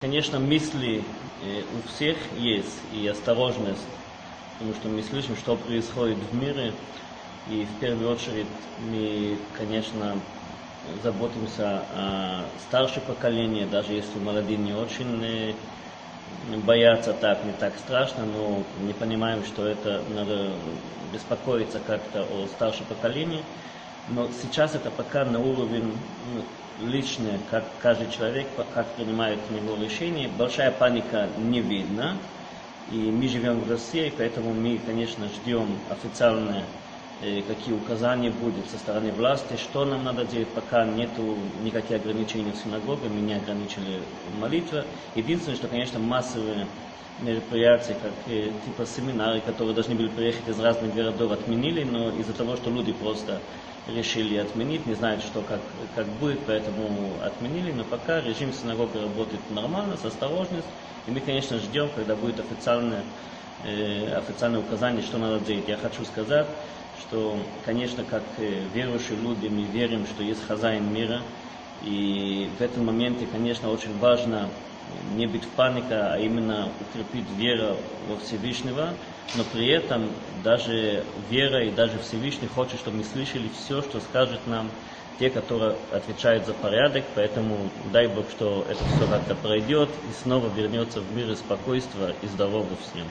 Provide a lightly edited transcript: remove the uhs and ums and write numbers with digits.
Конечно, мысли у всех есть и осторожность, потому что мы слышим, что происходит в мире, и в первую очередь мы, конечно, заботимся о старшем поколении, даже если молодые не очень боятся так, не так страшно, но не понимаем, что это надо беспокоиться как-то о старшем поколении. Но сейчас это пока на уровень личный, как каждый человек, как принимает него решение. Большая паника не видна. И мы живем в России, поэтому мы, конечно, ждем официальные, какие указания будут со стороны власти, что нам надо делать, пока нету никаких ограничений в синагоге, мы не ограничили молитвы. Единственное, что, конечно, массовые мероприятия, как типа семинары, которые должны были приехать из разных городов, отменили, но из-за того, что люди просто решили отменить, не знают, что как будет, поэтому отменили, но пока режим синагоги работает нормально, с осторожностью, и мы, конечно, ждем, когда будет официальное указание, что надо делать. Я хочу сказать, что, конечно, как верующие люди, мы верим, что есть хозяин мира, и в этом моменте, конечно, очень важно не быть в панике, а именно укрепить веру во Всевышнего, но при этом даже вера и даже Всевышний хочет, чтобы мы слышали все, что скажет нам те, которые отвечают за порядок, поэтому дай Бог, что это все как-то пройдет и снова вернется в мир и спокойствие и здоровье всем.